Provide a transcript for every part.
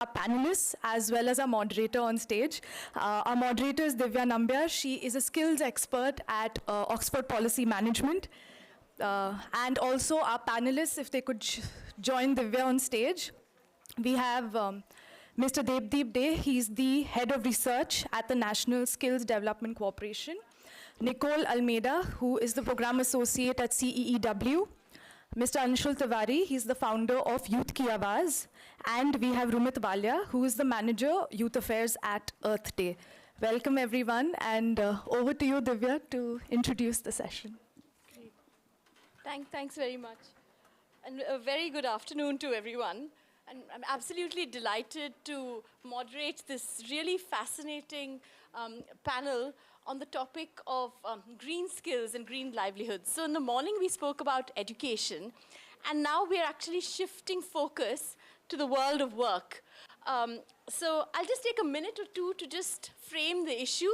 our panelists as well as our moderator on stage. Our moderator is Divya Nambiar. She is a skills expert at Oxford Policy Management. And also our panelists, if they could join Divya on stage. We have Mr. Devdeep Dey. He's the head of research at the National Skills Development Corporation. Nicole Almeida, who is the program associate at CEEW. Mr. Anshul Tiwari, he's the founder of Youth Ki Awaaz. And we have Rumit Walia, who is the manager, Youth Affairs at Earth Day. Welcome, everyone. And over to you, Divya, to introduce the session. Great. Thanks very much. And a very good afternoon to everyone. And I'm absolutely delighted to moderate this really fascinating panel on the topic of green skills and green livelihoods. So in the morning, we spoke about education, and now we're actually shifting focus to the world of work. So I'll just take a minute or two to just frame the issue,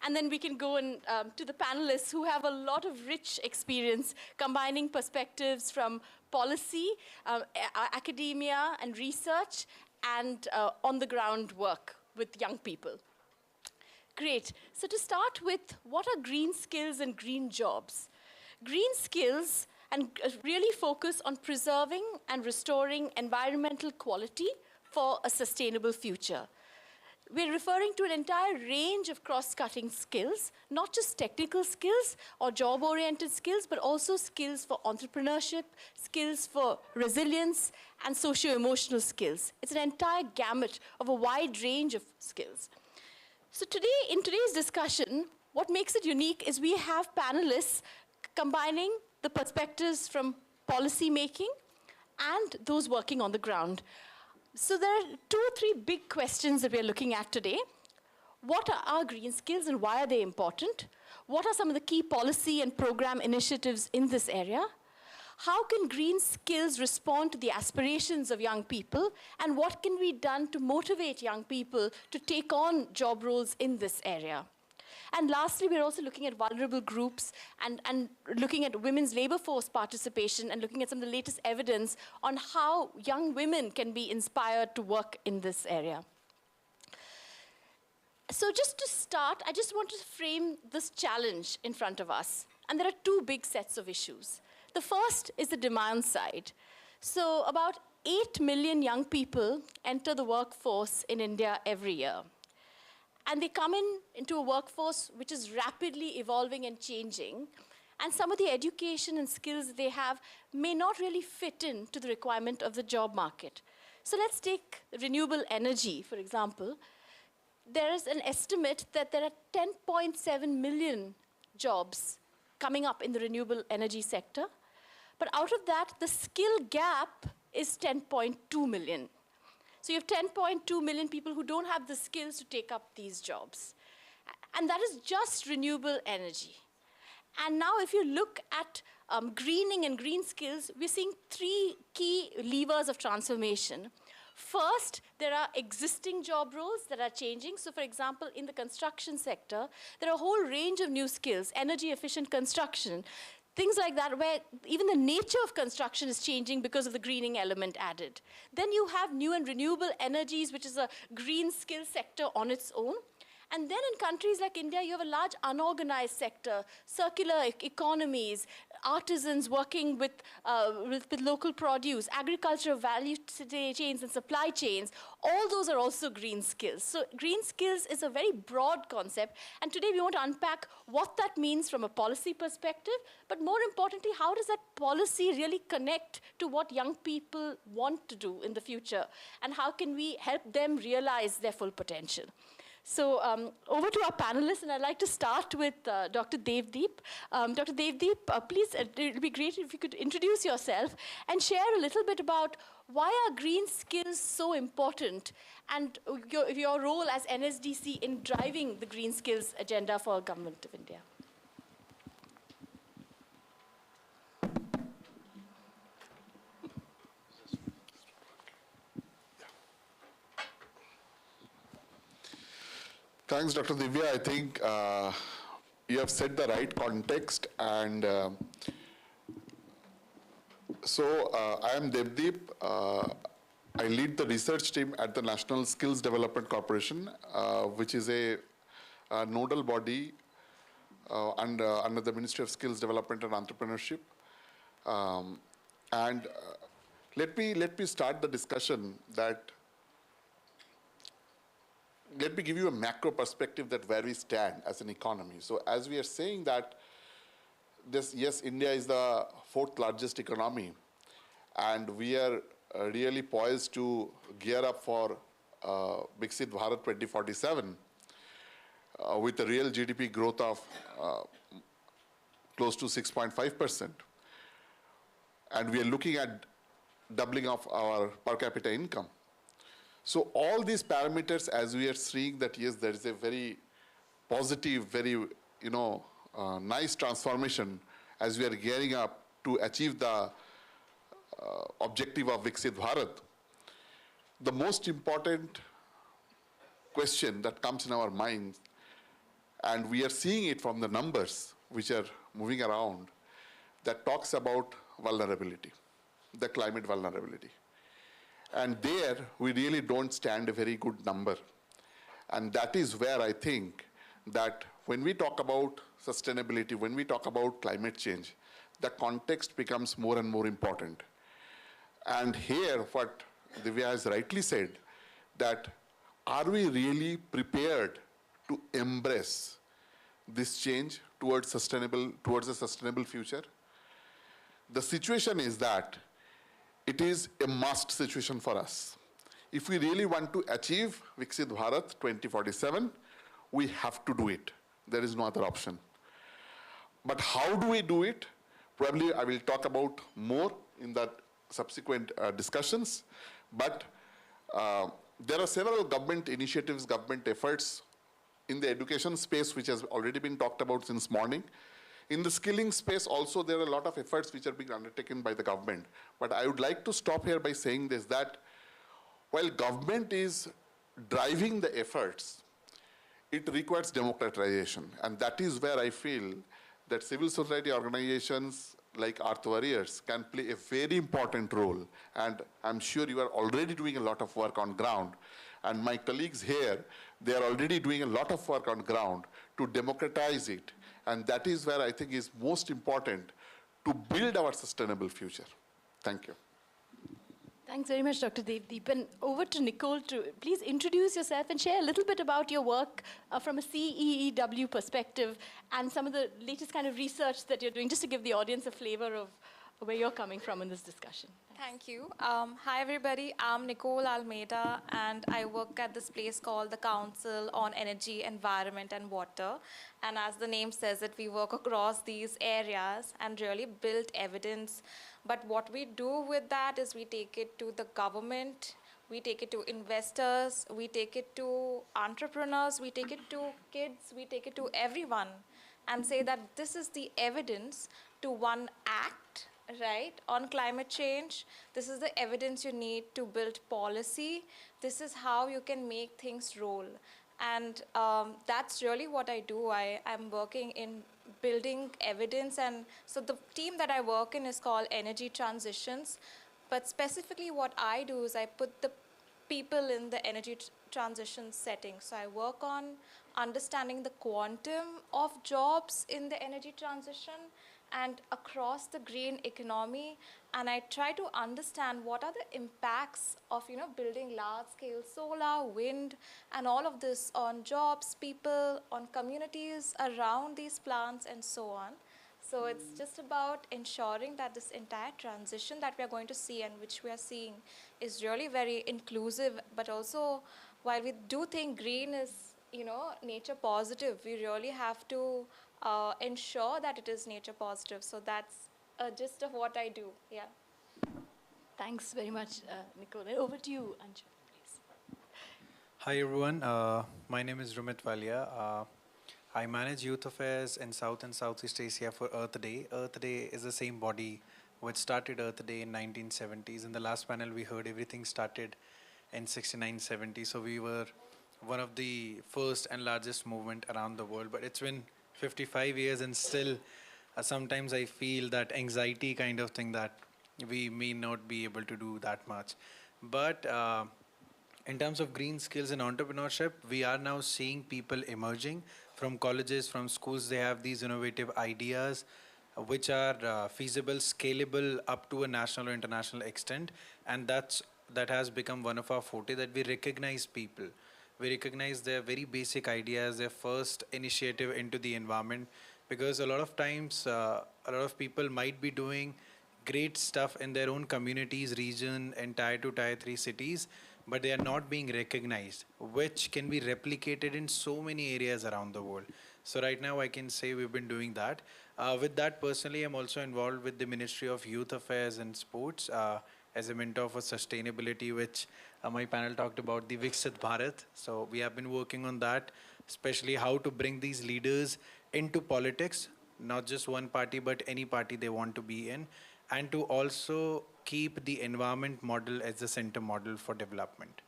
and then we can go in, to the panelists who have a lot of rich experience combining perspectives from policy, academia, and research, and on-the-ground work with young people. Great. So to start with, what are green skills and green jobs? Green skills and really focus on preserving and restoring environmental quality for a sustainable future. We're referring to an entire range of cross-cutting skills, not just technical skills or job-oriented skills, but also skills for entrepreneurship, skills for resilience, and socio-emotional skills. It's an entire gamut of a wide range of skills. So today, in today's discussion, what makes it unique is we have panelists combining the perspectives from policy making and those working on the ground. So there are 2 or 3 big questions that we're looking at today. What are our green skills and why are they important? What are some of the key policy and program initiatives in this area? How can green skills respond to the aspirations of young people? And what can be done to motivate young people to take on job roles in this area? And lastly, we're also looking at vulnerable groups and looking at women's labor force participation and looking at some of the latest evidence on how young women can be inspired to work in this area. So just to start, I just want to frame this challenge in front of us. And there are 2 big sets of issues. The first is the demand side. So about 8 million young people enter the workforce in India every year. And they come into a workforce which is rapidly evolving and changing. And some of the education and skills they have may not really fit into the requirement of the job market. So let's take renewable energy, for example. There is an estimate that there are 10.7 million jobs coming up in the renewable energy sector. But out of that, the skill gap is 10.2 million. So you have 10.2 million people who don't have the skills to take up these jobs. And that is just renewable energy. And now if you look at greening and green skills, we're seeing 3 key levers of transformation. First, there are existing job roles that are changing. So for example, in the construction sector, there are a whole range of new skills, energy efficient construction, things like that, where even the nature of construction is changing because of the greening element added. Then you have new and renewable energies, which is a green skill sector on its own. And then in countries like India, you have a large unorganized sector, circular economies, artisans working with local produce, agricultural value chains and supply chains. All those are also green skills. So green skills is a very broad concept. And today we want to unpack what that means from a policy perspective, but more importantly, how does that policy really connect to what young people want to do in the future? And how can we help them realize their full potential? So over to our panelists, and I'd like to start with Dr. Devdeep. Dr. Devdeep, please, it would be great if you could introduce yourself and share a little bit about why are green skills so important and your role as NSDC in driving the green skills agenda for Government of India. Thanks, Dr. Divya. I think you have set the right context. And so I am Devdeep. I lead the research team at the National Skills Development Corporation, which is a nodal body under the Ministry of Skills Development and Entrepreneurship. And let me start the discussion that, let me give you a macro perspective that where we stand as an economy. So as we are saying that this, yes, India is the fourth largest economy, and we are really poised to gear up for Viksit Bharat 2047 with a real GDP growth of close to 6.5%. And we are looking at doubling of our per capita income. So all these parameters, as we are seeing that, yes, there is a very positive, very, nice transformation as we are gearing up to achieve the objective of Viksit Bharat. The most important question that comes in our minds, and we are seeing it from the numbers which are moving around, that talks about vulnerability, the climate vulnerability. And there, we really don't stand a very good number. And that is where I think that when we talk about sustainability, when we talk about climate change, the context becomes more and more important. And here, what Divya has rightly said, that are we really prepared to embrace this change towards a sustainable future? The situation is that it is a must situation for us. If we really want to achieve Viksit Bharat 2047, we have to do it. There is no other option. But how do we do it? Probably I will talk about more in the subsequent discussions. But there are several government initiatives, government efforts in the education space, which has already been talked about since morning. In the skilling space also, there are a lot of efforts which are being undertaken by the government. But I would like to stop here by saying this, that while government is driving the efforts, it requires democratization. And that is where I feel that civil society organizations like Earth Warriors can play a very important role. And I'm sure you are already doing a lot of work on ground. And my colleagues here, they are already doing a lot of work on ground to democratize it. And that is where I think is most important to build our sustainable future. Thank you. Thanks very much, Dr. Devdeep. And over to Nicole to please introduce yourself and share a little bit about your work from a CEEW perspective and some of the latest kind of research that you're doing, just to give the audience a flavor of where you're coming from in this discussion. Thank you. Hi, everybody. I'm Nicole Almeida, and I work at this place called the Council on Energy, Environment, and Water. And as the name says it, we work across these areas and really build evidence. But what we do with that is we take it to the government, we take it to investors, we take it to entrepreneurs, we take it to kids, we take it to everyone, and say that this is the evidence to one act, right, on climate change. This is the evidence you need to build policy. This is how you can make things roll. And that's really what I do. I'm working in building evidence. And so the team that I work in is called Energy Transitions. But specifically what I do is I put the people in the energy transition setting. So I work on understanding the quantum of jobs in the energy transition and across the green economy, and I try to understand what are the impacts of building large-scale solar, wind, and all of this on jobs, people, on communities around these plants, and so on. So it's just about ensuring that this entire transition that we are going to see and which we are seeing is really very inclusive, but also while we do think green is nature positive, we really have to ensure that it is nature positive. So that's a gist of what I do. Yeah. Thanks very much, Nicole. Over to you, Anju, please. Hi everyone, my name is Rumit Walia. I manage youth affairs in South and Southeast Asia for Earth Day. Earth Day is the same body which started Earth Day in 1970s. In the last panel we heard everything started in 69-70, so we were one of the first and largest movement around the world, but it's been 55 years and still sometimes I feel that anxiety kind of thing that we may not be able to do that much. But in terms of green skills and entrepreneurship, we are now seeing people emerging from colleges, from schools. They have these innovative ideas which are feasible, scalable up to a national or international extent, and that has become one of our forte, that we recognize people. We recognize their very basic ideas, their first initiative into the environment, because a lot of times a lot of people might be doing great stuff in their own communities, region, and tier 2, tier 3 cities, but they are not being recognized, which can be replicated in so many areas around the world. So right now I can say we've been doing that. With that, personally, I'm also involved with the Ministry of Youth Affairs and Sports as a mentor for sustainability, which my panel talked about, the Viksit Bharat. So we have been working on that, especially how to bring these leaders into politics, not just one party, but any party they want to be in, and to also keep the environment model as the center model for development.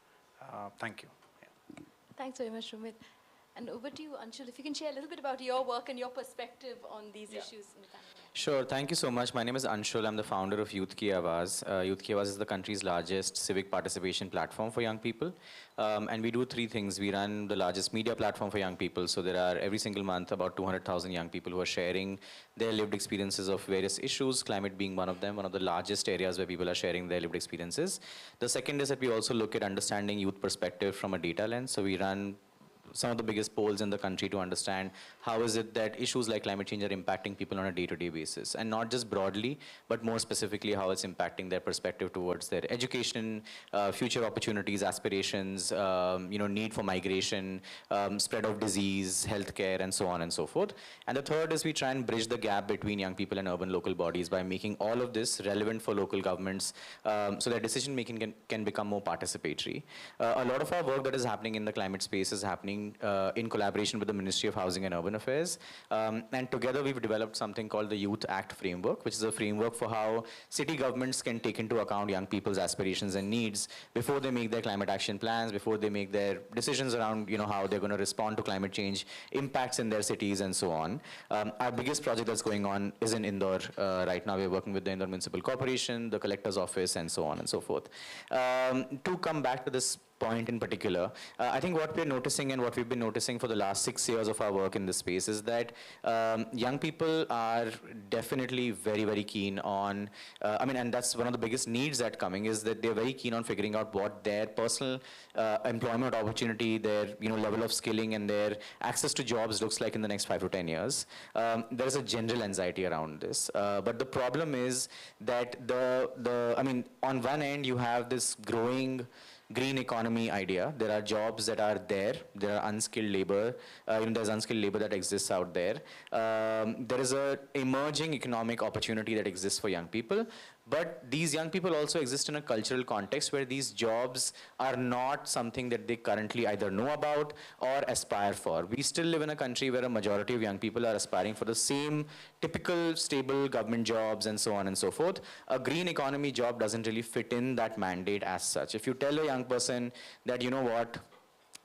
Thank you. Yeah. Thanks very much, Rumit. And over to you, Anshul, if you can share a little bit about your work and your perspective on these issues in the family. Sure, thank you so much. My name is Anshul. I'm the founder of Youth Ki Awaaz. Youth Ki Awaaz is the country's largest civic participation platform for young people. And we do three things. We run the largest media platform for young people. So there are every single month about 200,000 young people who are sharing their lived experiences of various issues, climate being one of them, one of the largest areas where people are sharing their lived experiences. The second is that we also look at understanding youth perspective from a data lens. So we run some of the biggest polls in the country to understand how is it that issues like climate change are impacting people on a day-to-day basis, and not just broadly, but more specifically how it's impacting their perspective towards their education, future opportunities, aspirations, need for migration, spread of disease, healthcare, and so on and so forth. And the third is we try and bridge the gap between young people and urban local bodies by making all of this relevant for local governments so that decision making can become more participatory. A lot of our work that is happening in the climate space is happening in collaboration with the Ministry of Housing and Urban Affairs. And together we've developed something called the Youth Act Framework, which is a framework for how city governments can take into account young people's aspirations and needs before they make their climate action plans, before they make their decisions around how they're going to respond to climate change impacts in their cities and so on. Our biggest project that's going on is in Indore. Right now we're working with the Indore Municipal Corporation, the Collector's Office, and so on and so forth. To come back to this point in particular, I think what we're noticing and what we've been noticing for the last 6 years of our work in this space is that young people are definitely very, very keen on, and that's one of the biggest needs that coming is that they're very keen on figuring out what their personal employment opportunity, their level of skilling and their access to jobs looks like in the next 5 to 10 years. There is a general anxiety around this. But the problem is that on one end you have this growing green economy idea. There are jobs that are there. There are unskilled labor. There's unskilled labor that exists out there. There is a emerging economic opportunity that exists for young people. But these young people also exist in a cultural context where these jobs are not something that they currently either know about or aspire for. We still live in a country where a majority of young people are aspiring for the same typical stable government jobs and so on and so forth. A green economy job doesn't really fit in that mandate as such. If you tell a young person that,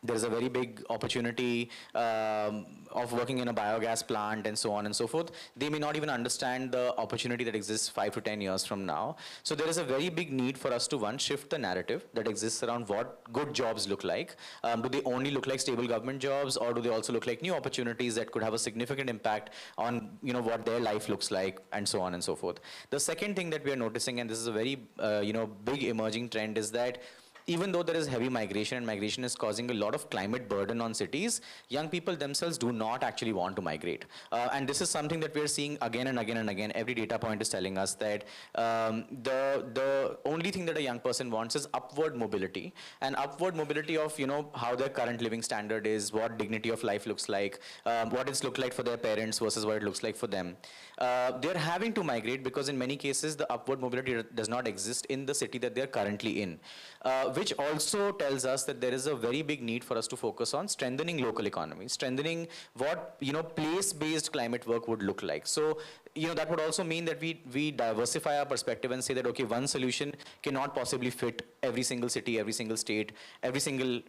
there's a very big opportunity of working in a biogas plant and so on and so forth, they may not even understand the opportunity that exists 5 to 10 years from now. So there is a very big need for us to, one, shift the narrative that exists around what good jobs look like. Do they only look like stable government jobs, or do they also look like new opportunities that could have a significant impact on what their life looks like, and so on and so forth. The second thing that we are noticing, and this is a very big emerging trend, is that even though there is heavy migration and migration is causing a lot of climate burden on cities, young people themselves do not actually want to migrate. And this is something that we're seeing again and again and again. Every data point is telling us that the only thing that a young person wants is upward mobility. And upward mobility of, how their current living standard is, what dignity of life looks like, what it's looked like for their parents versus what it looks like for them. They're having to migrate because in many cases the upward mobility does not exist in the city that they're currently in. Which also tells us that there is a very big need for us to focus on strengthening local economies, strengthening what place-based climate work would look like. So that would also mean that we diversify our perspective and say that, okay, one solution cannot possibly fit every single city, every single state, every single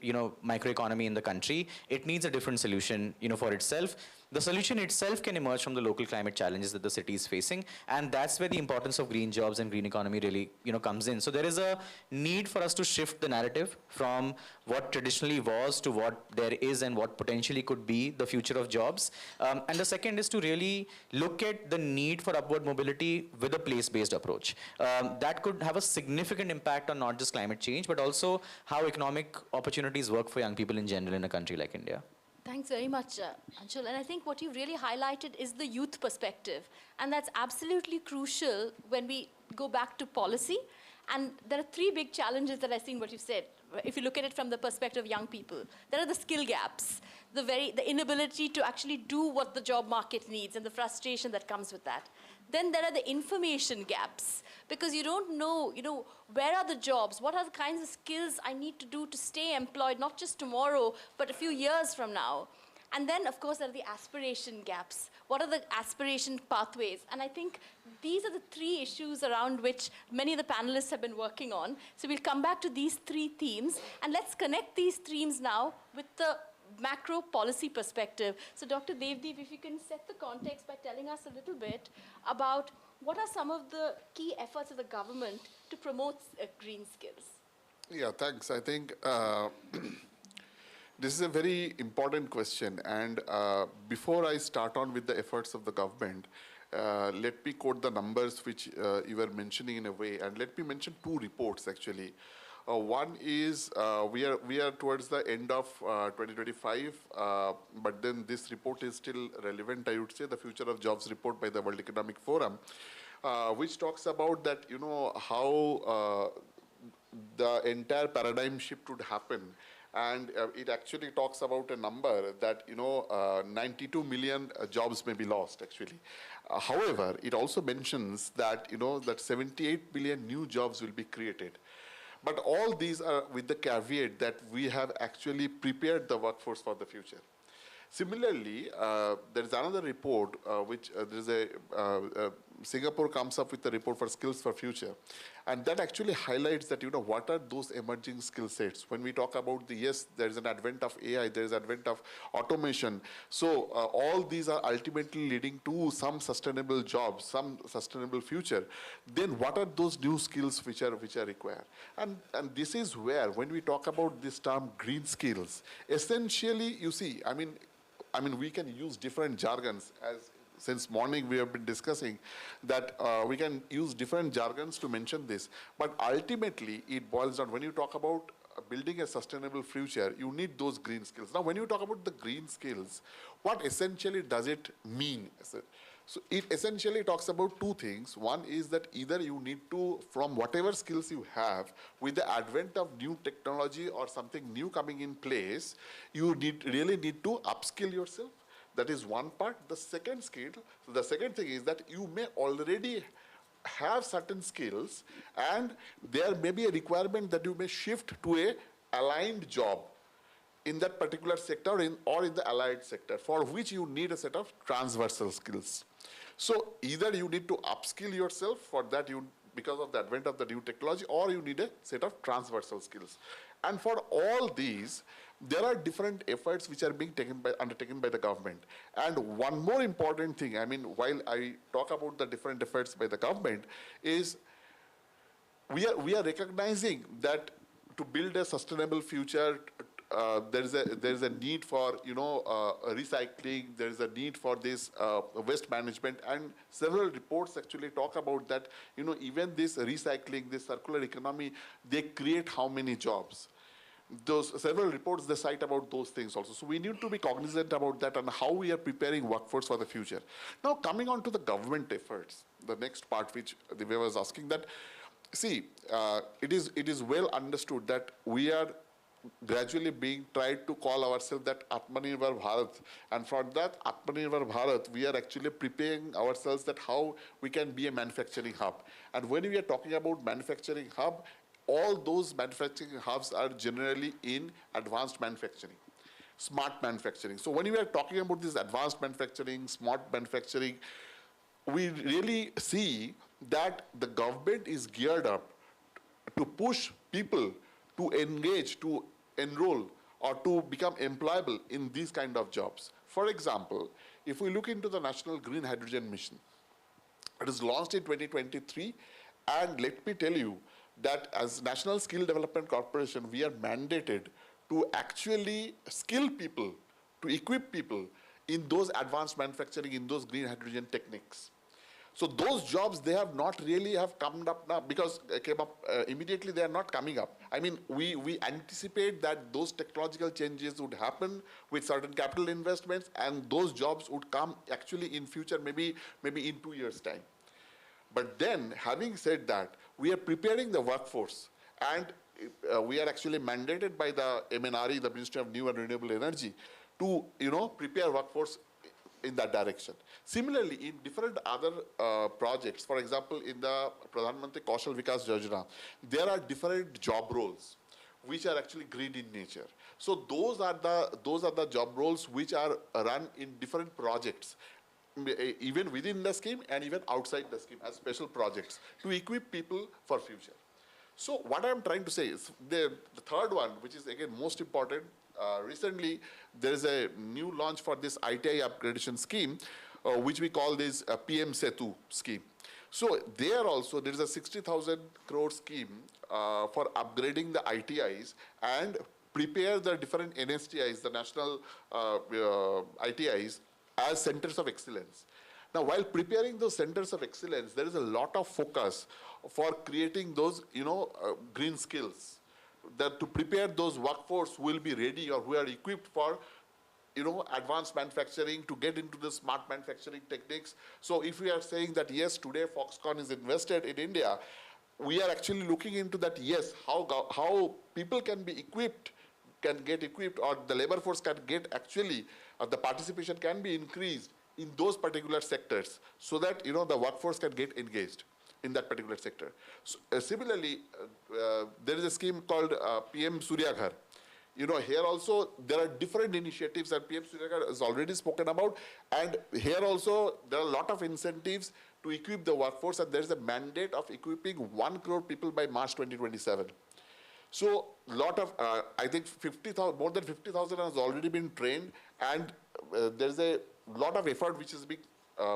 microeconomy in the country. It needs a different solution for itself. the solution itself can emerge from the local climate challenges that the city is facing, and that's where the importance of green jobs and green economy really, comes in. So there is a need for us to shift the narrative from what traditionally was to what there is and what potentially could be the future of jobs. And the second is to really look at the need for upward mobility with a place-based approach. That could have a significant impact on not just climate change, but also how economic opportunities work for young people in general in a country like India. Thanks very much, Anshul. And I think what you've really highlighted is the youth perspective. And that's absolutely crucial when we go back to policy. And there are three big challenges that I think what you said. If you look at it from the perspective of young people, there are the skill gaps, the inability to actually do what the job market needs and the frustration that comes with that. Then there are the information gaps, because you don't know, where are the jobs? What are the kinds of skills I need to do to stay employed, not just tomorrow, but a few years from now? And then, of course, there are the aspiration gaps. What are the aspiration pathways? And I think these are the three issues around which many of the panelists have been working on. So we'll come back to these three themes, and let's connect these themes now with the macro policy perspective. So Dr. Devdeep, if you can set the context by telling us a little bit about what are some of the key efforts of the government to promote green skills? Yeah, thanks. I think this is a very important question. And before I start on with the efforts of the government, let me quote the numbers which you were mentioning in a way. And let me mention two reports, actually. One is we are towards the end of 2025, but then this report is still relevant, I would say, the Future of Jobs report by the World Economic Forum, which talks about that, how the entire paradigm shift would happen. And it actually talks about a number that, 92 million jobs may be lost, actually. However, it also mentions that, that 78 billion new jobs will be created. But all these are with the caveat that we have actually prepared the workforce for the future. Similarly, there is another report which Singapore comes up with a report for skills for future. And that actually highlights that, what are those emerging skill sets? When we talk about yes, there is an advent of AI, there is an advent of automation. So all these are ultimately leading to some sustainable jobs, some sustainable future. Then what are those new skills which are required? And this is where, when we talk about this term green skills, essentially, you see, I mean, we can use different jargons. Since morning we have been discussing that we can use different jargons to mention this. But ultimately, it boils down, when you talk about building a sustainable future, you need those green skills. Now, when you talk about the green skills, what essentially does it mean? So it essentially talks about two things. One is that either you need to, from whatever skills you have, with the advent of new technology or something new coming in place, you really need to upskill yourself. That is one part. The second thing is that you may already have certain skills, and there may be a requirement that you may shift to a aligned job in that particular sector or in the allied sector, for which you need a set of transversal skills. So either you need to upskill yourself for that because of the advent of the new technology, or you need a set of transversal skills. And for all these, there are different efforts which are being undertaken by the government. And one more important thing, while I talk about the different efforts by the government, is we are recognizing that to build a sustainable future, there is a need for recycling. There is a need for this waste management, and several reports actually talk about that. Even this recycling, this circular economy, they create how many jobs? Those several reports, they cite about those things also. So we need to be cognizant about that and how we are preparing workforce for the future. Now, coming on to the government efforts, the next part which Divya was asking, that see, it is well understood that we are gradually being tried to call ourselves that Atmanirbhar Bharat, and for that Atmanirbhar Bharat, we are actually preparing ourselves that how we can be a manufacturing hub. And when we are talking about manufacturing hub, all those manufacturing hubs are generally in advanced manufacturing, smart manufacturing. So when we are talking about this advanced manufacturing, smart manufacturing, we really see that the government is geared up to push people to engage, to enroll or to become employable in these kind of jobs. For example, if we look into the National Green Hydrogen Mission, it was launched in 2023, and let me tell you that as National Skill Development Corporation, we are mandated to actually skill people, to equip people in those advanced manufacturing, in those green hydrogen techniques. So those jobs, they have not really have come up now because came up immediately, they are not coming up. I mean, we anticipate that those technological changes would happen with certain capital investments, and those jobs would come actually in future, maybe in 2 years' time. But then, having said that, we are preparing the workforce, and we are actually mandated by the MNRE, the Ministry of New and Renewable Energy, to prepare workforce in that direction. Similarly, in different other projects, for example, in the Pradhan Mantri Kaushal Vikas Yojana, there are different job roles which are actually green in nature. So those are the job roles which are run in different projects, even within the scheme and even outside the scheme as special projects to equip people for future. So what I'm trying to say is the third one, which is again most important, recently there is a new launch for this ITI upgradation scheme, which we call this PM Setu scheme. So there also there is a 60,000 crore scheme for upgrading the ITIs and prepare the different NSTIs, the national ITIs, as centers of excellence. Now, while preparing those centers of excellence, there is a lot of focus for creating those, green skills. That to prepare those workforce who will be ready or who are equipped for, advanced manufacturing, to get into the smart manufacturing techniques. So if we are saying that, yes, today Foxconn is invested in India, we are actually looking into that, yes, how people can be equipped, can get equipped, or the labor force can get actually, the participation can be increased in those particular sectors so that, the workforce can get engaged in that particular sector. So, similarly, there is a scheme called PM Surya Ghar. Here also there are different initiatives that PM Surya Ghar has already spoken about, and here also there are a lot of incentives to equip the workforce, and there is a mandate of equipping 1 crore people by March 2027. So lot of, I think 50,000, more than 50,000 has already been trained, and there's a lot of effort which is being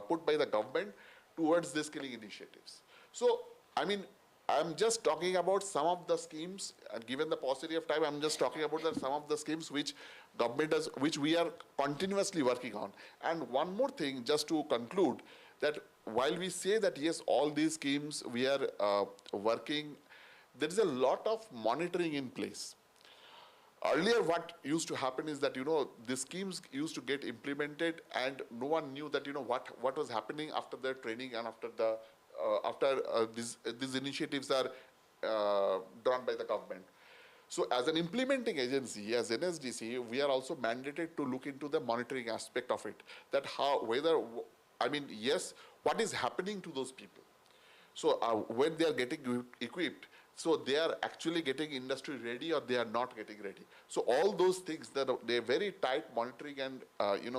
put by the government towards these skilling initiatives. So, I mean, I'm just talking about some of the schemes, and given the paucity of time, I'm just talking about some of the schemes which government does, which we are continuously working on. And one more thing, just to conclude, that while we say that yes, all these schemes we are working, there is a lot of monitoring in place. Earlier, what used to happen is that, the schemes used to get implemented and no one knew that, what was happening after their training and after these initiatives are done by the government. So as an implementing agency, as NSDC, we are also mandated to look into the monitoring aspect of it, that yes, what is happening to those people? So when they are getting equipped, so they are actually getting industry ready or they are not getting ready. So all those things, that they're very tight monitoring and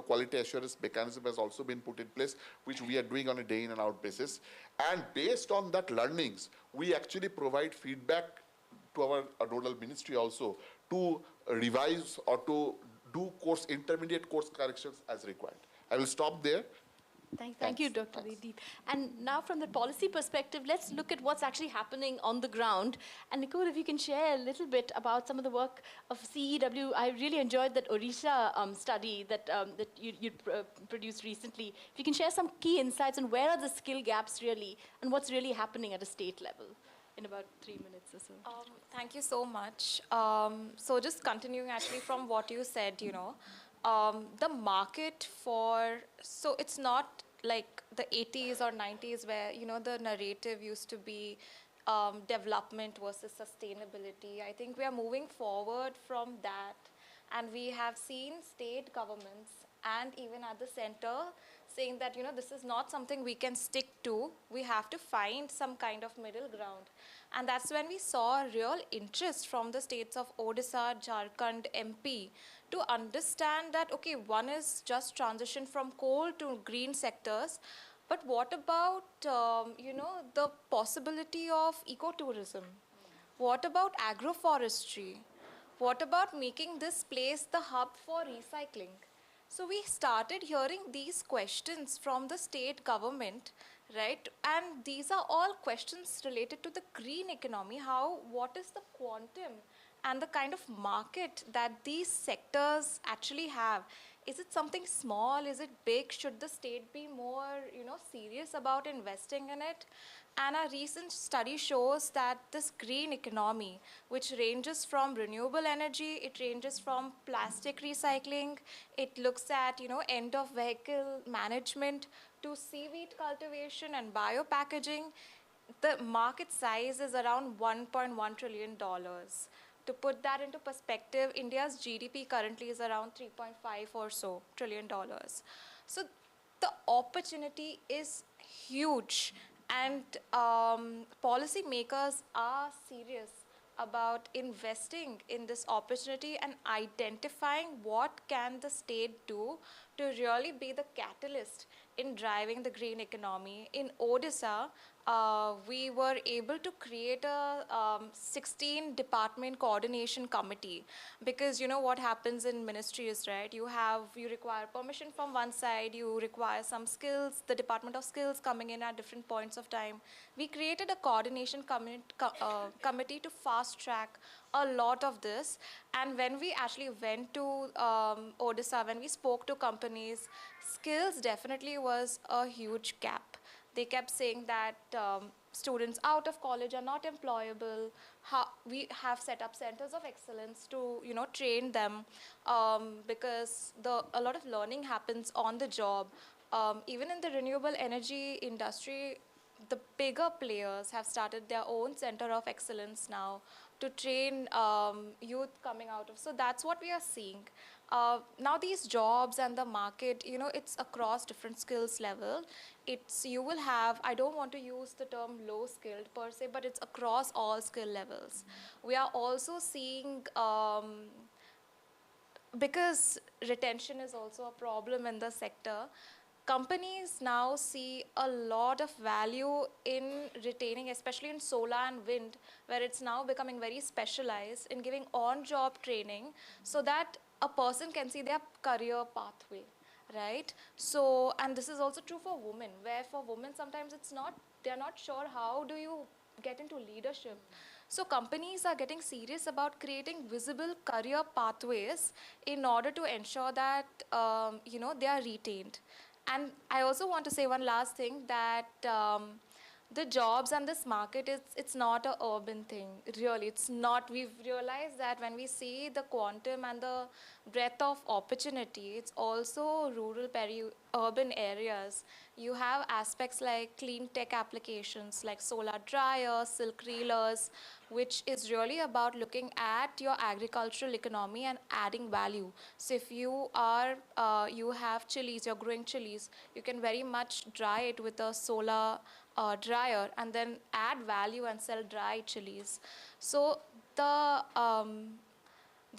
quality assurance mechanism has also been put in place, which we are doing on a day in and out basis. And based on that learnings, we actually provide feedback to our nodal ministry also to revise or to do intermediate course corrections as required. I will stop there. Thank you, Dr. Deep. And now from the policy perspective, let's look at what's actually happening on the ground. And Nicole, if you can share a little bit about some of the work of CEW. I really enjoyed that Odisha study that you produced recently. If you can share some key insights on where are the skill gaps really and what's really happening at a state level in about 3 minutes or so. Thank you so much. So just continuing actually from what you said, the market so it's not like the 80s or 90s where, the narrative used to be development versus sustainability. I think we are moving forward from that, and we have seen state governments and even at the center saying that, this is not something we can stick to. We have to find some kind of middle ground. And that's when we saw real interest from the states of Odisha, Jharkhand, MP to understand that, okay, one is just transition from coal to green sectors, but what about, the possibility of ecotourism? What about agroforestry? what about making this place the hub for recycling? So we started hearing these questions from the state government, right? And these are all questions related to the green economy. What is the quantum and the kind of market that these sectors actually have? Is it something small? Is it big? Should the state be more, serious about investing in it? And a recent study shows that this green economy, which ranges from renewable energy, it ranges from plastic recycling, it looks at, end of vehicle management to seaweed cultivation and biopackaging. The market size is around $1.1 trillion. To put that into perspective, India's GDP currently is around 3.5 or so trillion dollars. So the opportunity is huge, and policymakers are serious about investing in this opportunity and identifying what can the state do to really be the catalyst in driving the green economy. In Odisha, we were able to create a 16 department coordination committee, because what happens in ministries, right? You require permission from one side, you require some skills, the Department of Skills coming in at different points of time. We created a coordination committee to fast track a lot of this. And when we actually went to Odisha, when we spoke to companies, skills definitely was a huge gap. They kept saying that students out of college are not employable. We have set up centers of excellence to train them, because a lot of learning happens on the job. Even in the renewable energy industry, the bigger players have started their own center of excellence now to train youth coming out of. So that's what we are seeing. Now these jobs and the market, it's across different skills level. You will have, I don't want to use the term low skilled per se, but it's across all skill levels. We are also seeing, because retention is also a problem in the sector, companies now see a lot of value in retaining, especially in solar and wind, where it's now becoming very specialized, in giving on-job training so that a person can see their career pathway, right? So, and this is also true for women, where for women sometimes they're not sure how do you get into leadership. So companies are getting serious about creating visible career pathways in order to ensure that, they are retained. And I also want to say one last thing, that the jobs and this market, it's not an urban thing, really. It's not. We've realized that when we see the quantum and the breadth of opportunity, it's also rural, peri-urban areas. You have aspects like clean tech applications, like solar dryers, silk reelers, which is really about looking at your agricultural economy and adding value. So if you have chilies, you're growing chilies, you can very much dry it with a solar dryer and then add value and sell dry chilies. So the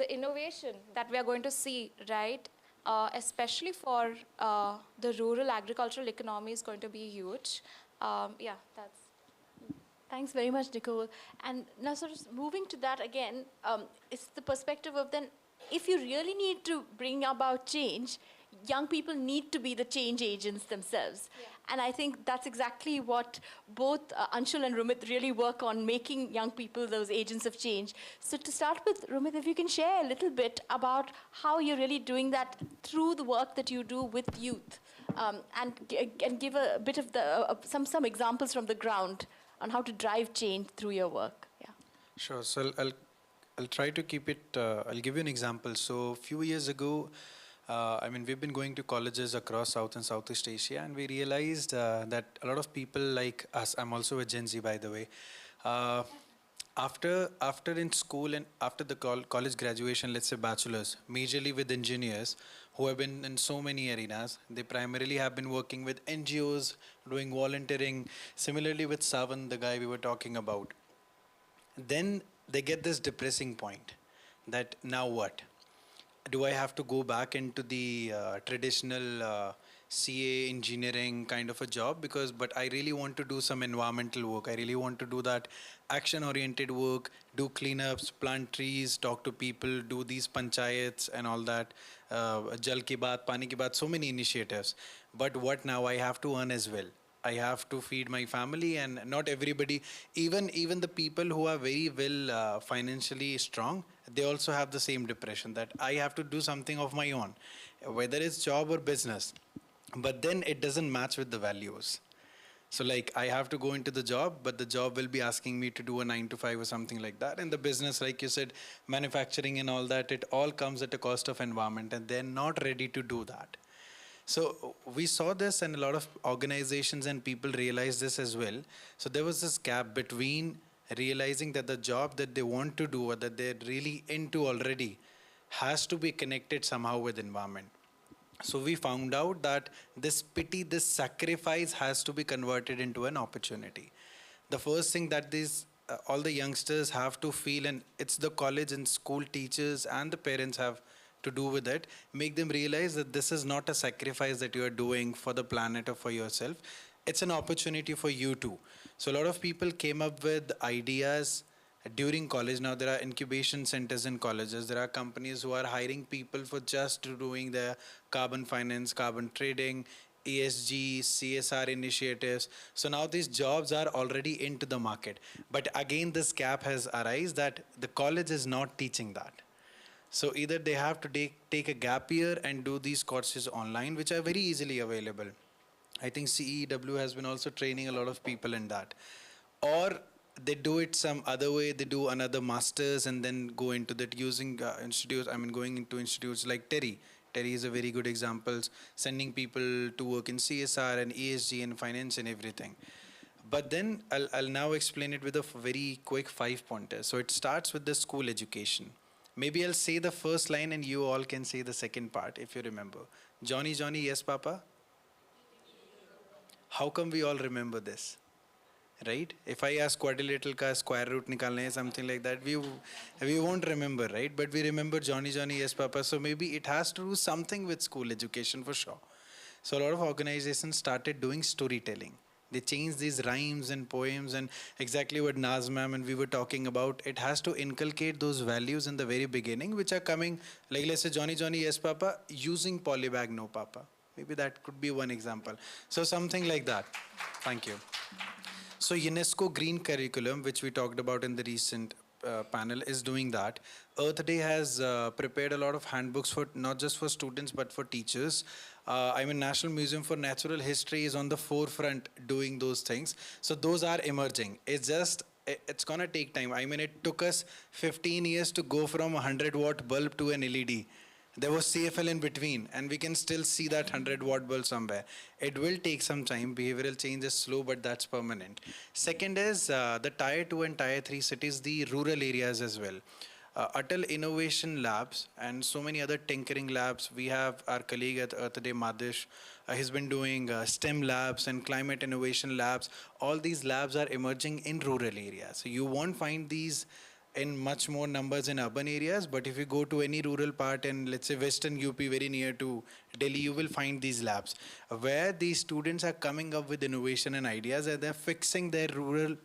innovation that we are going to see, right, especially for the rural agricultural economy, is going to be huge. Yeah, that's. Thanks very much, Nicole. And now sort of moving to that again, it's the perspective of then, if you really need to bring about change, young people need to be the change agents themselves. Yeah. And I think that's exactly what both Anshul and Rumit really work on, making young people those agents of change. So to start with, Rumit, if you can share a little bit about how you're really doing that through the work that you do with youth, and give a bit of some examples from the ground on how to drive change through your work. Yeah. Sure. So I'll try to keep it. I'll give you an example. So a few years ago, we've been going to colleges across South and Southeast Asia, and we realized that a lot of people like us, I'm also a Gen Z, by the way, after in school and after the college graduation, let's say bachelor's, majorly with engineers who have been in so many arenas, they primarily have been working with NGOs, doing volunteering, similarly with Savan, the guy we were talking about. Then they get this depressing point that now what? Do I have to go back into the traditional CA, engineering kind of a job but I really want to do some environmental work. I really want to do that action-oriented work, do cleanups, plant trees, talk to people, do these panchayats and all that, Jal Ki Baat, Pani Ki Baat, so many initiatives. But what now? I have to earn as well. I have to feed my family, and not everybody, even the people who are very well financially strong, they also have the same depression that I have to do something of my own, whether it's job or business. But then it doesn't match with the values. So like I have to go into the job, but the job will be asking me to do a 9 to 5 or something like that. And the business, like you said, manufacturing and all that, it all comes at a cost of environment, and they're not ready to do that. So we saw this, and a lot of organizations and people realized this as well. So there was this gap between realizing that the job that they want to do or that they're really into already has to be connected somehow with environment. So we found out that this pity, this sacrifice has to be converted into an opportunity. The first thing that these all the youngsters have to feel, and it's the college and school teachers and the parents have to do with it, make them realize that this is not a sacrifice that you are doing for the planet or for yourself. It's an opportunity for you too. So a lot of people came up with ideas during college. Now there are incubation centers in colleges. There are companies who are hiring people for just doing their carbon finance, carbon trading, ESG, CSR initiatives. So now these jobs are already into the market. But again, this gap has arisen that the college is not teaching that. So either they have to take a gap year and do these courses online, which are very easily available. I think CEW has been also training a lot of people in that. Or they do it some other way. They do another master's and then go into that using institutes. I mean, going into institutes like TERI. TERI is a very good example, sending people to work in CSR and ESG and finance and everything. But then I'll now explain it with a very quick 5 pointers. So it starts with the school education. Maybe I'll say the first line and you all can say the second part if you remember. Johnny, Johnny, yes, Papa? How come we all remember this? Right? If I ask quadrilateral ka square root nikalna hai, something like that, we won't remember, right? But we remember Johnny, Johnny, yes, Papa. So maybe it has to do something with school education for sure. So a lot of organizations started doing storytelling. They changed these rhymes and poems, and exactly what Naz ma'am and we were talking about, it has to inculcate those values in the very beginning, which are coming, like let's say Johnny, Johnny, yes, Papa, using polybag, no, Papa. Maybe that could be one example. So something like that. Thank you. So UNESCO Green Curriculum, which we talked about in the recent panel, is doing that. Earth Day has prepared a lot of handbooks for not just for students but for teachers. I mean, National Museum for Natural History is on the forefront doing those things. So those are emerging. It's gonna take time. I mean, it took us 15 years to go from a 100-watt bulb to an LED. There was CFL in between, and we can still see that 100-watt bulb somewhere. It will take some time. Behavioral change is slow, but that's permanent. Second is the Tier 2 and Tier 3 cities, the rural areas as well. Atal Innovation Labs and so many other tinkering labs. We have our colleague at Earth Day, Madish. He's been doing STEM labs and climate innovation labs. All these labs are emerging in rural areas. So you won't find these in much more numbers in urban areas, but if you go to any rural part in, let's say, Western UP, very near to Delhi, you will find these labs where these students are coming up with innovation and ideas, and they're fixing their rural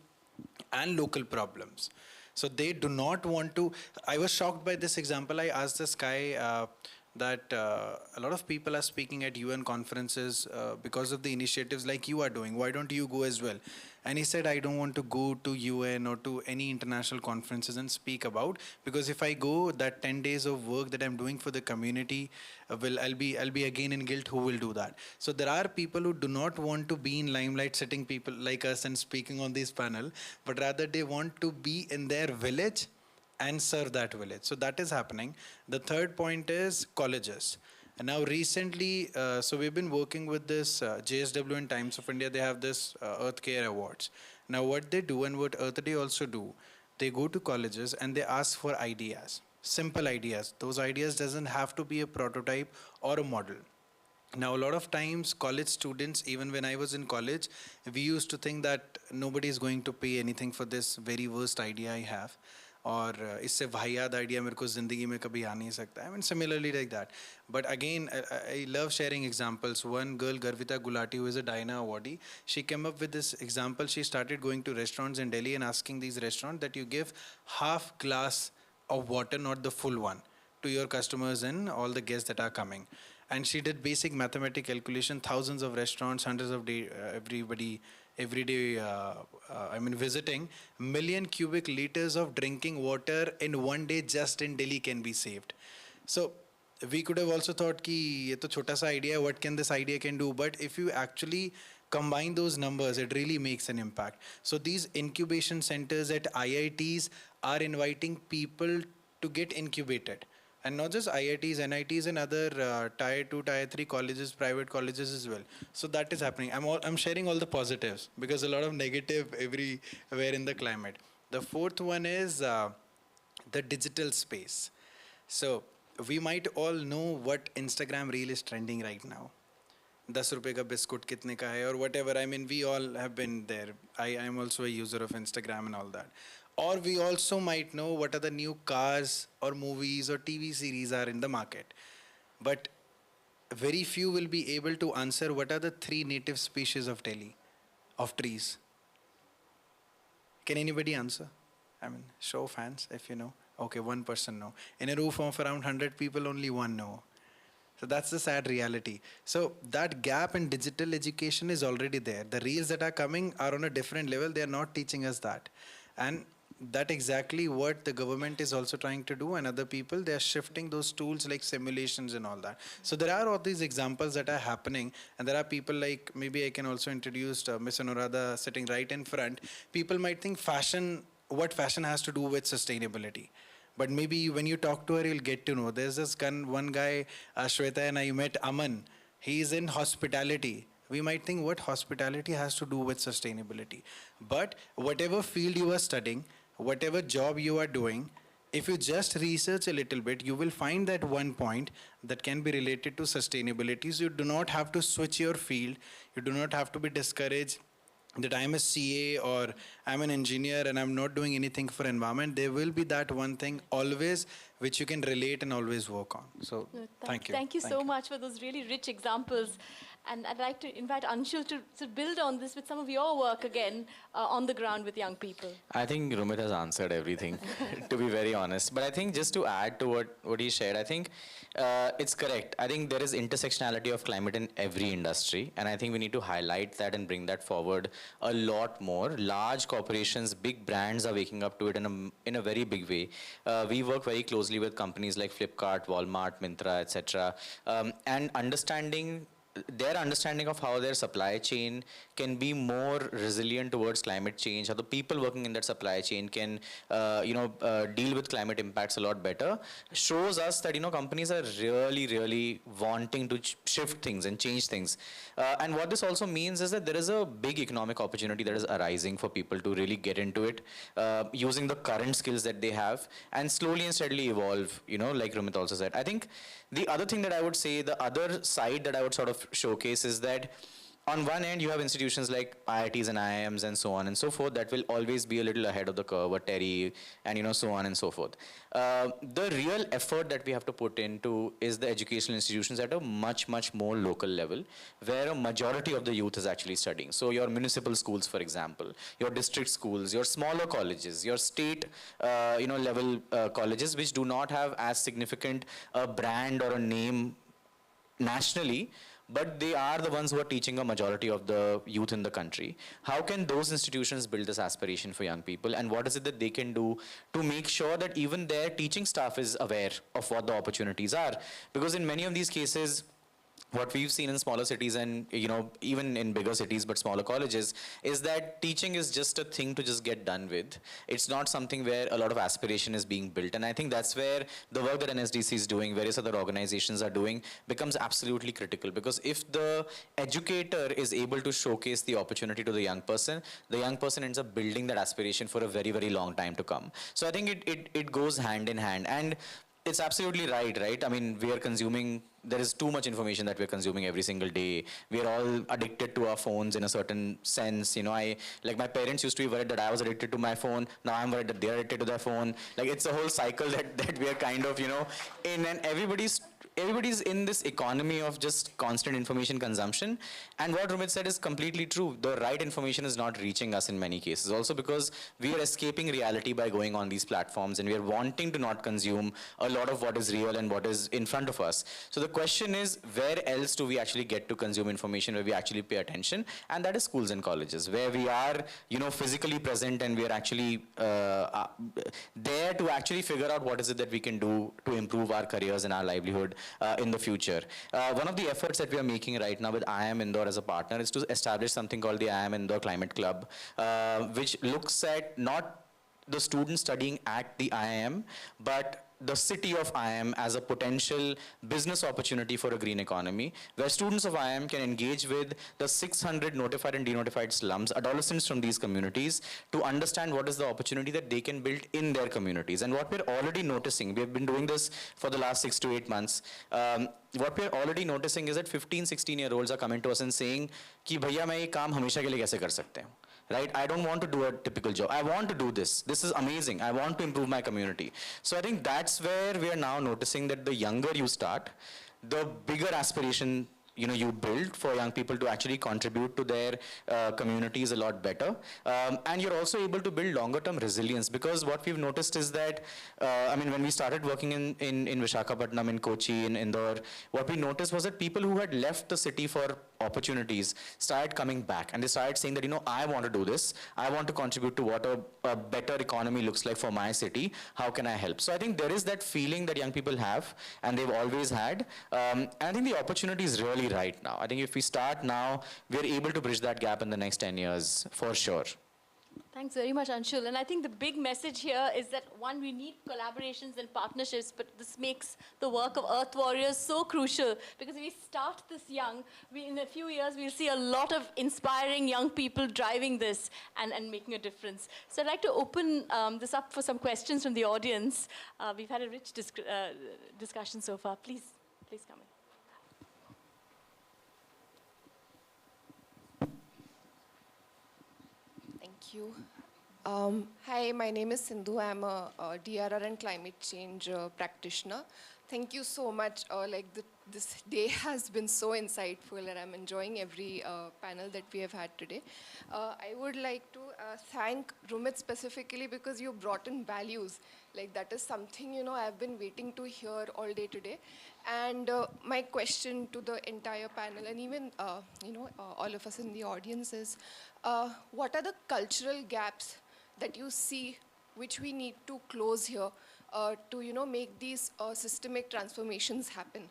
and local problems. So they do not want to. I was shocked by this example. I asked this guy that a lot of people are speaking at UN conferences because of the initiatives like you are doing. Why don't you go as well? And he said, I don't want to go to UN or to any international conferences and speak about, because if I go, that 10 days of work that I'm doing for the community, I'll be again in guilt. Who will do that? So there are people who do not want to be in limelight, sitting people like us and speaking on this panel, but rather they want to be in their village and serve that village. So that is happening. The third point is colleges. And now recently, so we've been working with this JSW and Times of India. They have this Earth Care Awards. Now what they do and what Earth Day also do, they go to colleges and they ask for ideas, simple ideas. Those ideas doesn't have to be a prototype or a model. Now a lot of times college students, even when I was in college, we used to think that nobody is going to pay anything for this very worst idea I have. और इससे वाहियात idea मेरे को ज़िंदगी में कभी आ नहीं सकता. I mean, similarly like that. But again, I love sharing examples. One girl, Garvita Gulati, who is a Diana awardee, she came up with this example. She started going to restaurants in Delhi and asking these restaurants that you give half glass of water, not the full one, to your customers and all the guests that are coming. And she did basic mathematical calculation, thousands of restaurants, hundreds of every day, visiting, million cubic liters of drinking water in one day just in Delhi can be saved. So we could have also thought ki ye to chota sa idea, what can this idea can do? But if you actually combine those numbers, it really makes an impact. So these incubation centers at IITs are inviting people to get incubated. And not just IITs, NITs and other tier 2, tier 3 colleges, private colleges as well. So that is happening. I'm sharing all the positives because a lot of negative everywhere in the climate. The fourth one is the digital space. So we might all know what Instagram reel is trending right now. 10 रुपए का biscuit कितने का है or whatever. I mean, we all have been there. I am also a user of Instagram and all that. Or we also might know what are the new cars or movies or TV series are in the market. But very few will be able to answer what are the 3 native species of Delhi, of trees. Can anybody answer? I mean, show of hands if you know. Okay, one person know. In a room of around 100 people, only one know. So that's the sad reality. So that gap in digital education is already there. The reels that are coming are on a different level. They are not teaching us that. And that exactly what the government is also trying to do, and other people, they are shifting those tools like simulations and all that. So there are all these examples that are happening, and there are people like, maybe I can also introduce Ms. Anuradha sitting right in front. People might think what fashion has to do with sustainability. But maybe when you talk to her, you'll get to know. There's this one guy, Shweta and I met, Aman. He's in hospitality. We might think what hospitality has to do with sustainability. But whatever field you are studying, whatever job you are doing, if you just research a little bit, you will find that one point that can be related to sustainability. So you do not have to switch your field. You do not have to be discouraged that I'm a CA or I'm an engineer and I'm not doing anything for environment. There will be that one thing always which you can relate and always work on. So thank you. Thank you so much for those really rich examples. And I'd like to invite Anshul to build on this with some of your work again on the ground with young people. I think Rumit has answered everything, to be very honest. But I think just to add to what he shared, I think it's correct. I think there is intersectionality of climate in every industry. And I think we need to highlight that and bring that forward a lot more. Large corporations, big brands are waking up to it in a very big way. We work very closely with companies like Flipkart, Walmart, Myntra, etc. And their understanding of how their supply chain can be more resilient towards climate change, how the people working in that supply chain can, deal with climate impacts a lot better, shows us that, companies are really, really wanting to shift things and change things. And what this also means is that there is a big economic opportunity that is arising for people to really get into it, using the current skills that they have, and slowly and steadily evolve, like Rumit also said. I think the other thing that I would say, the other side that I would sort of showcase is that on one end, you have institutions like IITs and IIMs and so on and so forth that will always be a little ahead of the curve, or TERI, and so on and so forth. The real effort that we have to put into is the educational institutions at a much, much more local level, where a majority of the youth is actually studying. So your municipal schools, for example, your district schools, your smaller colleges, your state, level colleges, which do not have as significant a brand or a name nationally, but they are the ones who are teaching a majority of the youth in the country. How can those institutions build this aspiration for young people, and what is it that they can do to make sure that even their teaching staff is aware of what the opportunities are? Because in many of these cases, what we've seen in smaller cities and, even in bigger cities but smaller colleges, is that teaching is just a thing to just get done with. It's not something where a lot of aspiration is being built. And I think that's where the work that NSDC is doing, various other organizations are doing, becomes absolutely critical. Because if the educator is able to showcase the opportunity to the young person ends up building that aspiration for a very, very long time to come. So I think it goes hand in hand. And it's absolutely right? I mean, we are consuming, there is too much information that we're consuming every single day. We are all addicted to our phones in a certain sense. You know, like my parents used to be worried that I was addicted to my phone. Now I'm worried that they're addicted to their phone. Like, it's a whole cycle that we are kind of, you know, in, and everybody's in this economy of just constant information consumption. And what Rumit said is completely true. The right information is not reaching us in many cases. Also because we are escaping reality by going on these platforms, and we are wanting to not consume a lot of what is real and what is in front of us. So the question is, where else do we actually get to consume information where we actually pay attention? And that is schools and colleges, where we are, you know, physically present, and we are actually there to actually figure out what is it that we can do to improve our careers and our livelihood in the future. One of the efforts that we are making right now with IIM Indore as a partner is to establish something called the IIM Indore Climate Club, which looks at not the students studying at the IIM, but the city of IIM as a potential business opportunity for a green economy, where students of IIM can engage with the 600 notified and denotified slums, adolescents from these communities, to understand what is the opportunity that they can build in their communities. And what we're already noticing, we have been doing this for the last 6 to 8 months, what we're already noticing is that 15, 16-year-olds are coming to us and saying, कि भैया मैं ये काम हमेशा के लिए कैसे कर सकते हैं? Right? I don't want to do a typical job. I want to do this. This is amazing. I want to improve my community. So I think that's where we are now noticing that the younger you start, the bigger aspiration you build for young people to actually contribute to their communities a lot better. And you're also able to build longer term resilience, because what we've noticed is that, I mean, when we started working in Visakhapatnam, in Kochi, in Indore, what we noticed was that people who had left the city for opportunities started coming back, and they started saying that, I want to do this. I want to contribute to what a better economy looks like for my city. How can I help? So I think there is that feeling that young people have, and they've always had. And I think the opportunity is really right now. I think if we start now, we're able to bridge that gap in the next 10 years, for sure. Thanks very much, Anshul. And I think the big message here is that, one, we need collaborations and partnerships, but this makes the work of Earth Warriors so crucial, because if we start this young, in a few years, we'll see a lot of inspiring young people driving this and making a difference. So I'd like to open this up for some questions from the audience. We've had a rich discussion so far. Please come in. Thank you. Hi, my name is Sindhu. I'm a DRR and climate change practitioner. Thank you so much. This day has been so insightful, and I'm enjoying every panel that we have had today. I would like to thank Rumit specifically, because you brought in values. Like, that is something, I've been waiting to hear all day today. And my question to the entire panel, and even, all of us in the audience, is what are the cultural gaps that you see which we need to close here to, make these systemic transformations happen?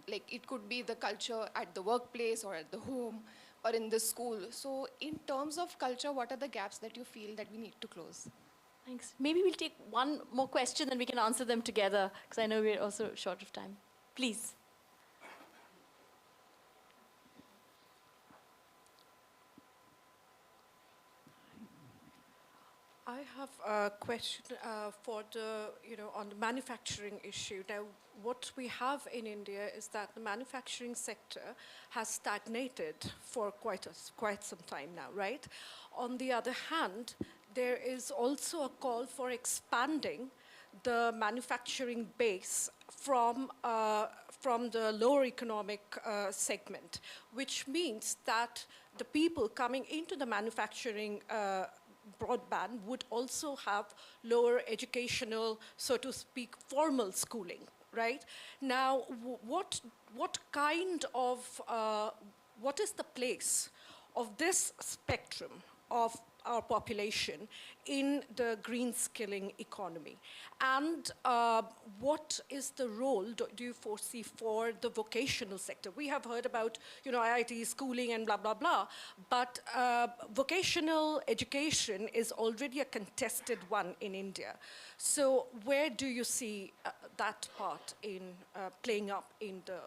Like, it could be the culture at the workplace or at the home or in the school. So in terms of culture, what are the gaps that you feel that we need to close? Thanks. Maybe we'll take one more question, then we can answer them together, because I know we're also short of time. Please. I have a question for the, on the manufacturing issue. Now, what we have in India is that the manufacturing sector has stagnated for quite some time now, right? On the other hand, there is also a call for expanding the manufacturing base from the lower economic segment, which means that the people coming into the manufacturing broadband would also have lower educational, so to speak, formal schooling, right? Now, what kind of, what is the place of this spectrum of our population in the green skilling economy? And what is the role do you foresee for the vocational sector? We have heard about, IIT schooling and blah, blah, blah, but vocational education is already a contested one in India. So where do you see that part in playing up in the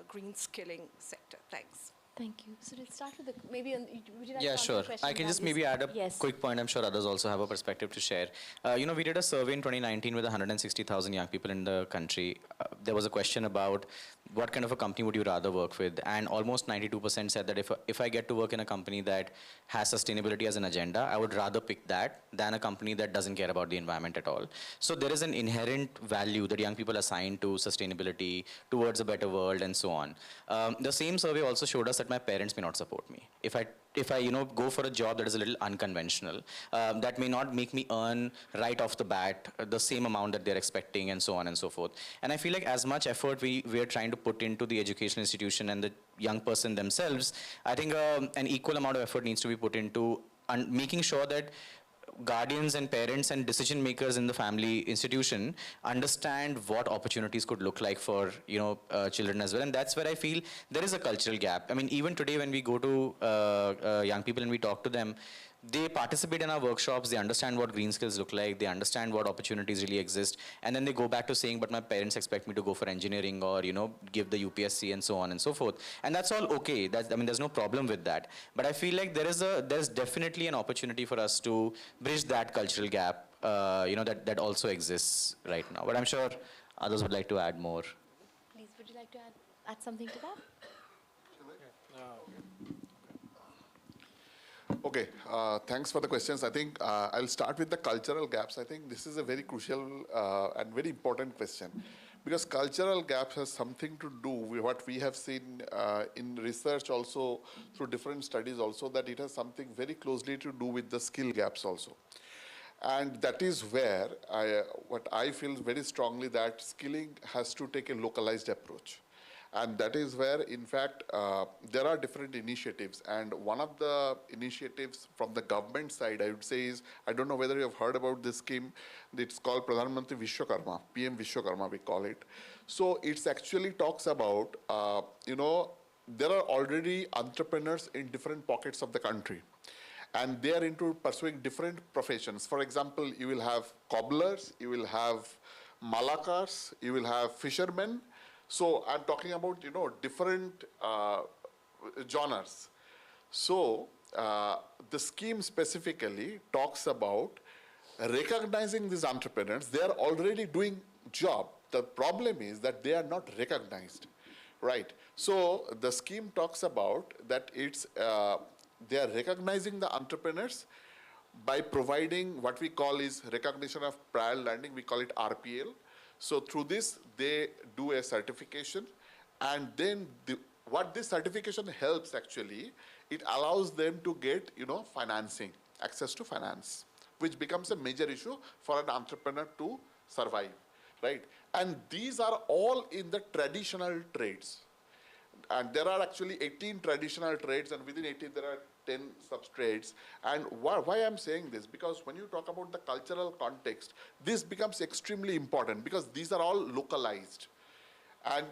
green skilling sector? Thanks. Thank you. So let's start with the, maybe, would you like to Yeah, answer sure. the question I can about just this? maybe add a Yes. quick point. I'm sure others also have a perspective to share. We did a survey in 2019 with 160,000 young people in the country. There was a question about what kind of a company would you rather work with, and almost 92% said that if I get to work in a company that has sustainability as an agenda, I would rather pick that than a company that doesn't care about the environment at all. So there is an inherent value that young people assign to sustainability, towards a better world, and so on. The same survey also showed us that my parents may not support me. If I go for a job that is a little unconventional, that may not make me earn right off the bat the same amount that they're expecting, and so on and so forth. And I feel like as much effort we are trying to put into the educational institution and the young person themselves, I think an equal amount of effort needs to be put into making sure that guardians and parents and decision makers in the family institution understand what opportunities could look like for children as well. And that's where I feel there is a cultural gap. I mean, even today when we go to young people and we talk to them, they participate in our workshops, they understand what green skills look like, they understand what opportunities really exist, and then they go back to saying, but my parents expect me to go for engineering or, give the UPSC and so on and so forth. And that's all okay. There's no problem with that. But I feel like there's definitely an opportunity for us to bridge that cultural gap, that also exists right now. But I'm sure others would like to add more. Please, would you like to add something to that? Okay, thanks for the questions. I think I'll start with the cultural gaps. I think this is a very crucial and very important question, because cultural gaps has something to do with what we have seen in research also, through different studies also, that it has something very closely to do with the skill gaps also. And that is where what I feel very strongly, that skilling has to take a localized approach. And that is where, in fact, there are different initiatives. And one of the initiatives from the government side, I would say, is, I don't know whether you have heard about this scheme. It's called Pradhan Mantri Vishwakarma, PM Vishwakarma, we call it. So it's actually talks about, there are already entrepreneurs in different pockets of the country. And they are into pursuing different professions. For example, you will have cobblers, you will have malakars, you will have fishermen. So I'm talking about, different genres. So the scheme specifically talks about recognizing these entrepreneurs. They are already doing job. The problem is that they are not recognized, right? So the scheme talks about that they are recognizing the entrepreneurs by providing what we call is recognition of prior learning. We call it RPL. So through this, they do a certification, and then what this certification helps actually, it allows them to get, financing, access to finance, which becomes a major issue for an entrepreneur to survive, right? And these are all in the traditional trades. And there are actually 18 traditional trades, and within 18 there are 10 sub-trades. And why I'm saying this, because when you talk about the cultural context, this becomes extremely important, because these are all localized. And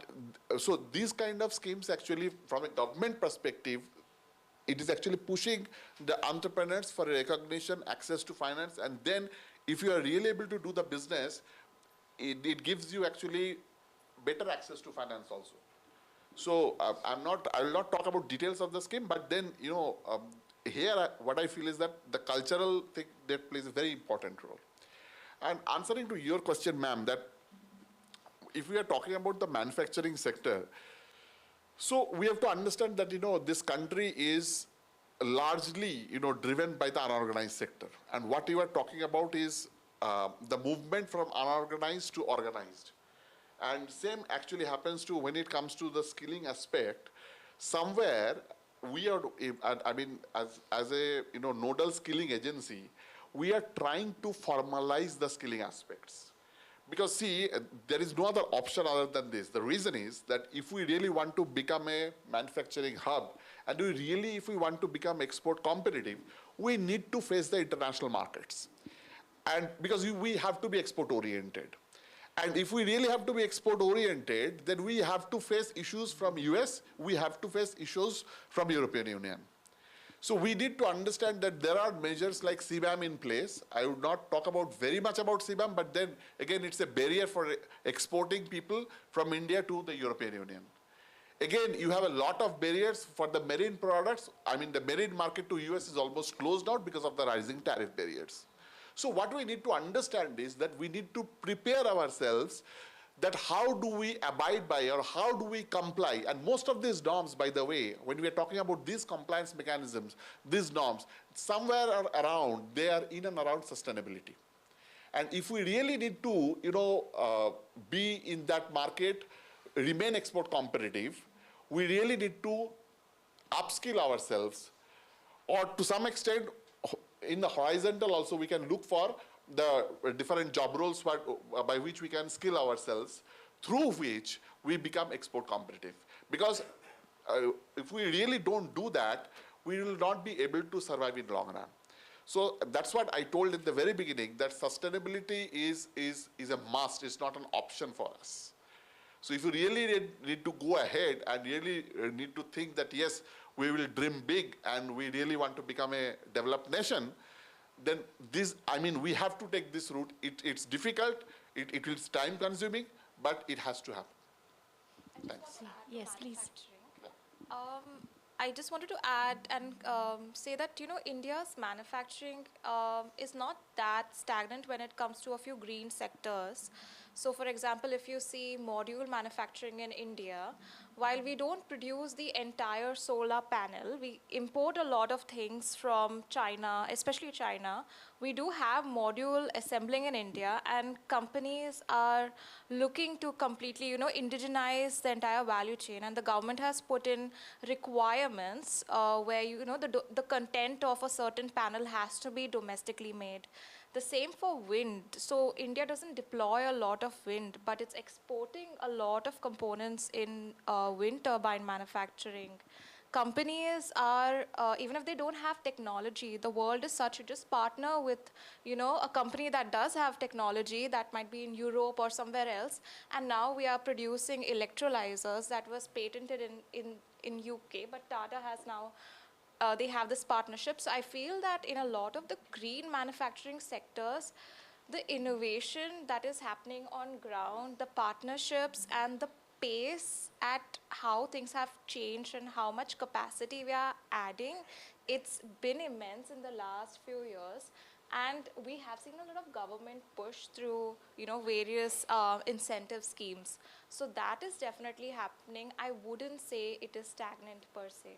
so these kind of schemes actually, from a government perspective, it is actually pushing the entrepreneurs for recognition, access to finance, and then if you are really able to do the business, it gives you actually better access to finance also. So I will not talk about details of the scheme, but then, here what I feel is that the cultural thing that plays a very important role. And answering to your question, ma'am, that if we are talking about the manufacturing sector, so we have to understand that, this country is largely, driven by the unorganized sector. And what you are talking about is the movement from unorganized to organized. And same actually happens to when it comes to the skilling aspect. Somewhere we are, as a nodal skilling agency, we are trying to formalize the skilling aspects. Because see, there is no other option other than this. The reason is that if we really want to become a manufacturing hub, and if we want to become export competitive, we need to face the international markets. And because we have to be export oriented. And if we really have to be export-oriented, then we have to face issues from US, we have to face issues from European Union. So we need to understand that there are measures like CBAM in place. I would not talk about very much about CBAM, but then again, it's a barrier for exporting people from India to the European Union. Again, you have a lot of barriers for the marine products. I mean, the marine market to US is almost closed out because of the rising tariff barriers. So what we need to understand is that we need to prepare ourselves that how do we abide by or how do we comply? And most of these norms, by the way, when we are talking about these compliance mechanisms, these norms, somewhere around, they are in and around sustainability. And if we really need to, be in that market, remain export competitive, we really need to upskill ourselves, or to some extent, in the horizontal also, we can look for the different job roles by which we can skill ourselves, through which we become export competitive. Because if we really don't do that, we will not be able to survive in the long run. So that's what I told in the very beginning, that sustainability is a must, it's not an option for us. So if you really need to go ahead and really need to think that, yes, we will dream big and we really want to become a developed nation, then we have to take this route. It's difficult, it is time consuming, but it has to happen. Thanks. Yes, please. I just wanted to add and say that, India's manufacturing is not that stagnant when it comes to a few green sectors. So for example, if you see module manufacturing in India, while we don't produce the entire solar panel, we import a lot of things from China, especially China. We do have module assembling in India, and companies are looking to completely, indigenize the entire value chain, and the government has put in requirements where, the content of a certain panel has to be domestically made. The same for wind. So India doesn't deploy a lot of wind, but it's exporting a lot of components in wind turbine manufacturing. Companies are, even if they don't have technology, the world is such, you just partner with, a company that does have technology that might be in Europe or somewhere else. And now we are producing electrolyzers that was patented in UK, but Tata has now they have this partnership. So I feel that in a lot of the green manufacturing sectors, the innovation that is happening on ground, the partnerships and the pace at how things have changed and how much capacity we are adding, it's been immense in the last few years. And we have seen a lot of government push through, various incentive schemes. So that is definitely happening. I wouldn't say it is stagnant per se.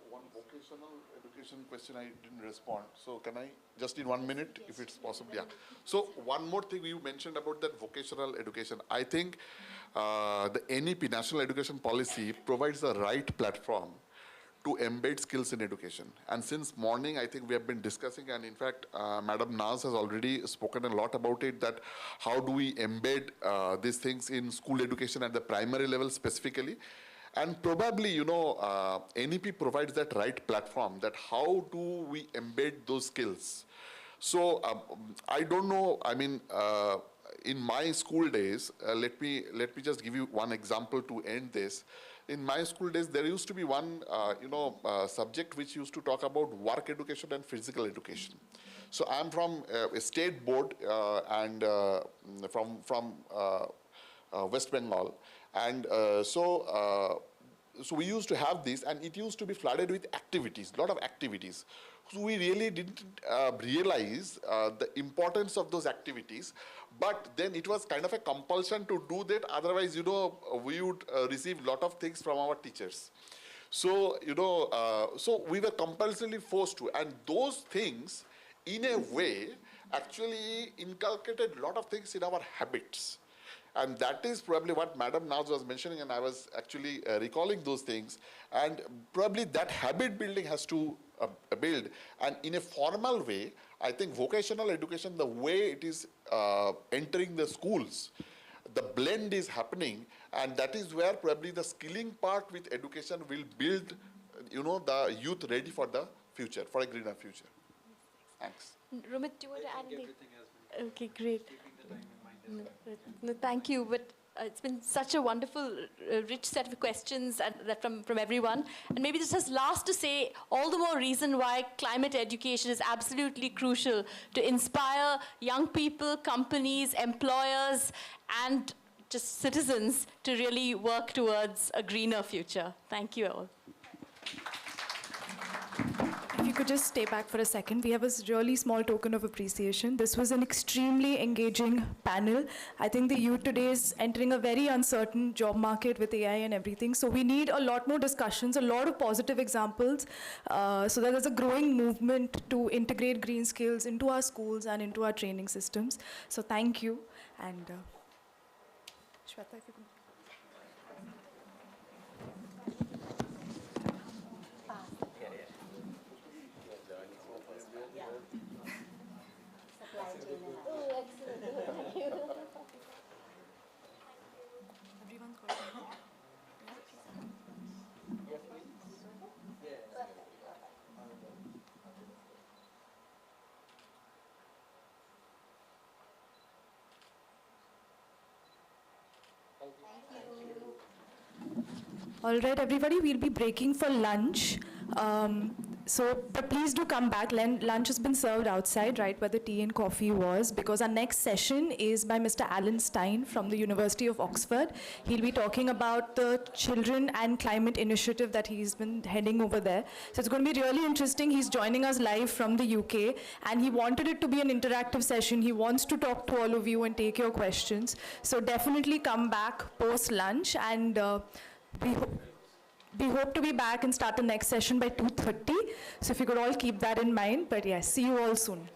One vocational education question I didn't respond. So can I just in 1 minute, if it's possible? Yeah. So one more thing you mentioned about that vocational education. I think the NEP, National Education Policy, provides the right platform to embed skills in education. And since morning, I think we have been discussing, and in fact, Madam Naz has already spoken a lot about it, that how do we embed these things in school education at the primary level specifically. And probably, NEP provides that right platform, that how do we embed those skills. So I don't know, in my school days, let me just give you one example to end this. In my school days, there used to be one, subject which used to talk about work education and physical education. So I'm from a state board and from West Bengal. And so we used to have this, and it used to be flooded with activities, a lot of activities. So we really didn't realize the importance of those activities, but then it was kind of a compulsion to do that. Otherwise, we would receive a lot of things from our teachers. So, so we were compulsorily forced to, and those things, in a way, actually inculcated a lot of things in our habits. And that is probably what Madam Naz was mentioning, and I was actually recalling those things. And probably that habit building has to build. And in a formal way, I think vocational education, the way it is entering the schools, the blend is happening, and that is where probably the skilling part with education will build, the youth ready for the future, for a greener future. Thanks. Rumit, do you want to add anything? Okay, great. No, thank you, but it's been such a wonderful, rich set of questions that from everyone. And maybe this is last to say, all the more reason why climate education is absolutely crucial to inspire young people, companies, employers, and just citizens to really work towards a greener future. Thank you all. If you could just stay back for a second, we have a really small token of appreciation. This was an extremely engaging panel. I think the youth today is entering a very uncertain job market with AI and everything. So we need a lot more discussions, a lot of positive examples, so that there's a growing movement to integrate green skills into our schools and into our training systems. So thank you. And Shweta, if you could. All right, everybody, we'll be breaking for lunch. But please do come back. Lunch has been served outside, right where the tea and coffee was, because our next session is by Mr. Alan Stein from the University of Oxford. He'll be talking about the Children and Climate Initiative that he's been heading over there. So it's going to be really interesting. He's joining us live from the UK, and he wanted it to be an interactive session. He wants to talk to all of you and take your questions. So definitely come back post-lunch, and we hope to be back and start the next session by 2:30. So if you could all keep that in mind. But yes, see you all soon.